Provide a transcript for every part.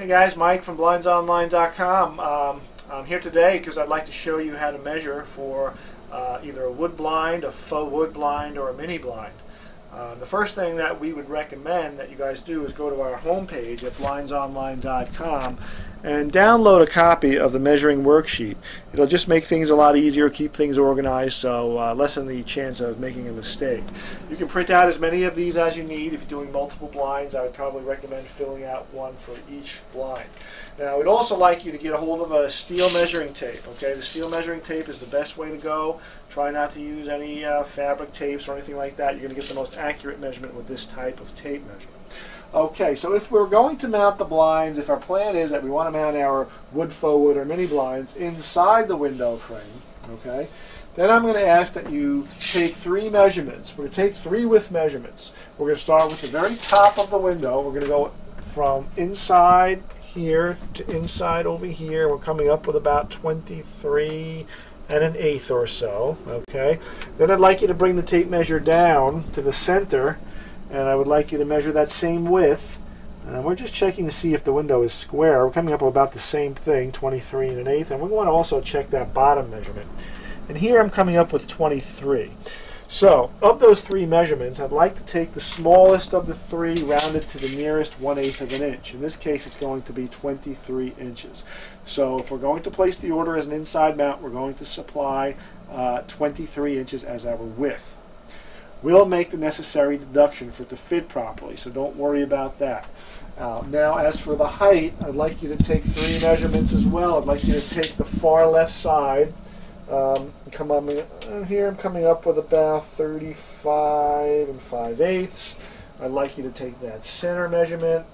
Hey guys, Mike from blindsonline.com. I'm here today because I'd like to show you how to measure for either a wood blind, a faux wood blind, or a mini blind. The first thing that we would recommend that you guys do is go to our homepage at blindsonline.com and download a copy of the measuring worksheet. It'll just make things a lot easier, keep things organized, so lessen the chance of making a mistake. You can print out as many of these as you need. If you're doing multiple blinds, I would probably recommend filling out one for each blind. Now, we'd also like you to get a hold of a steel measuring tape. Okay, the steel measuring tape is the best way to go. Try not to use any fabric tapes or anything like that. You're going to get the most accurate measurement with this type of tape measure. Okay, so if we're going to mount the blinds, if our plan is that we want to mount our wood, faux wood, or mini blinds inside the window frame, okay, then I'm going to ask that you take three measurements. We're going to take three width measurements. We're going to start with the very top of the window. We're going to go from inside here to inside over here. We're coming up with about 23 1/8 or so, okay. Then I'd like you to bring the tape measure down to the center, and I would like you to measure that same width. We're just checking to see if the window is square. We're coming up with about the same thing, 23 1/8, and we want to also check that bottom measurement. And here I'm coming up with 23. So, of those three measurements, I'd like to take the smallest of the three, round it to the nearest 1/8 of an inch. In this case, it's going to be 23 inches. So, if we're going to place the order as an inside mount, we're going to supply 23 inches as our width. We'll make the necessary deduction for it to fit properly, so don't worry about that. Now, as for the height, I'd like you to take three measurements as well. I'd like you to take the far left side. Come on, here I'm coming up with about 35 5/8. I'd like you to take that center measurement,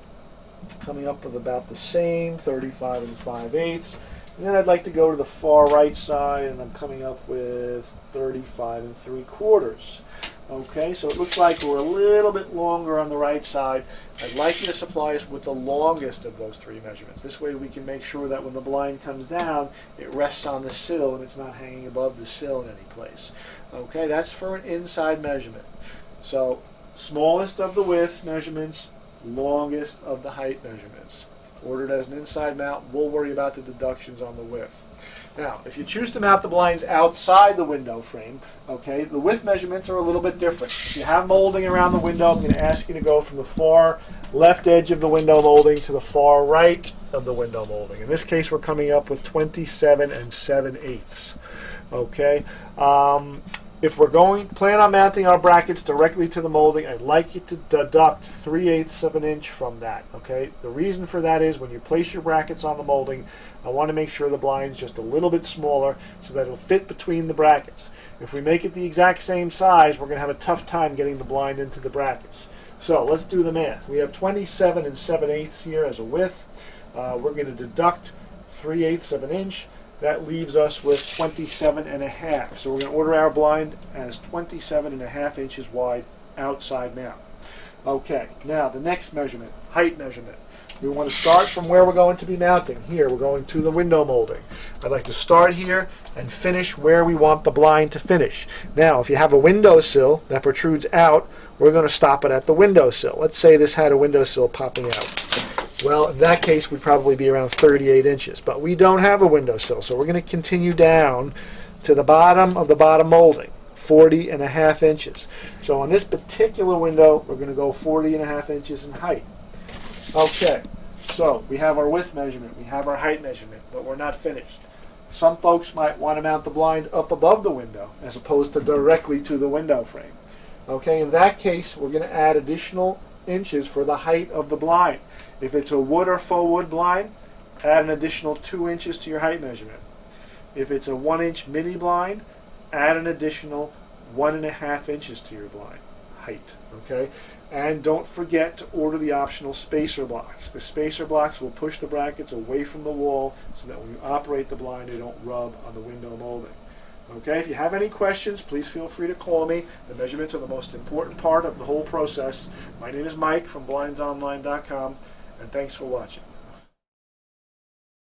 coming up with about the same, 35 5/8. And then I'd like to go to the far right side, and I'm coming up with 35 3/4. Okay, so it looks like we're a little bit longer on the right side. I'd like you to supply us with the longest of those three measurements. This way we can make sure that when the blind comes down, it rests on the sill and it's not hanging above the sill in any place. Okay, that's for an inside measurement. So, smallest of the width measurements, longest of the height measurements. Ordered as an inside mount, we'll worry about the deductions on the width. Now, if you choose to mount the blinds outside the window frame, okay, the width measurements are a little bit different. If you have molding around the window, I'm going to ask you to go from the far left edge of the window molding to the far right of the window molding. In this case, we're coming up with 27 7/8. Okay. If we're plan on mounting our brackets directly to the molding, I'd like you to deduct 3/8 of an inch from that. Okay. The reason for that is when you place your brackets on the molding, I want to make sure the blind's just a little bit smaller so that it'll fit between the brackets. If we make it the exact same size, we're going to have a tough time getting the blind into the brackets. So let's do the math. We have 27 7/8 here as a width. We're going to deduct 3/8 of an inch. That leaves us with 27 1/2. So we're going to order our blind as 27 1/2 inches wide outside mount. Okay, now the next measurement, height measurement. We want to start from where we're going to be mounting. Here, we're going to the window molding. I'd like to start here and finish where we want the blind to finish. Now, if you have a windowsill that protrudes out, we're going to stop it at the windowsill. Let's say this had a windowsill popping out. Well, in that case, we'd probably be around 38 inches. But we don't have a windowsill, so we're going to continue down to the bottom of the bottom molding, 40 1/2 inches. So on this particular window, we're going to go 40 1/2 inches in height. Okay, so we have our width measurement, we have our height measurement, but we're not finished. Some folks might want to mount the blind up above the window as opposed to directly to the window frame. Okay, in that case, we're going to add additional inches for the height of the blind. If it's a wood or faux wood blind, add an additional 2 inches to your height measurement. If it's a 1-inch mini blind, add an additional 1 1/2 inches to your blind height. Okay, and don't forget to order the optional spacer blocks. The spacer blocks will push the brackets away from the wall so that when you operate the blind, they don't rub on the window molding. Okay, if you have any questions, please feel free to call me. The measurements are the most important part of the whole process. My name is Mike from blindsonline.com, and thanks for watching.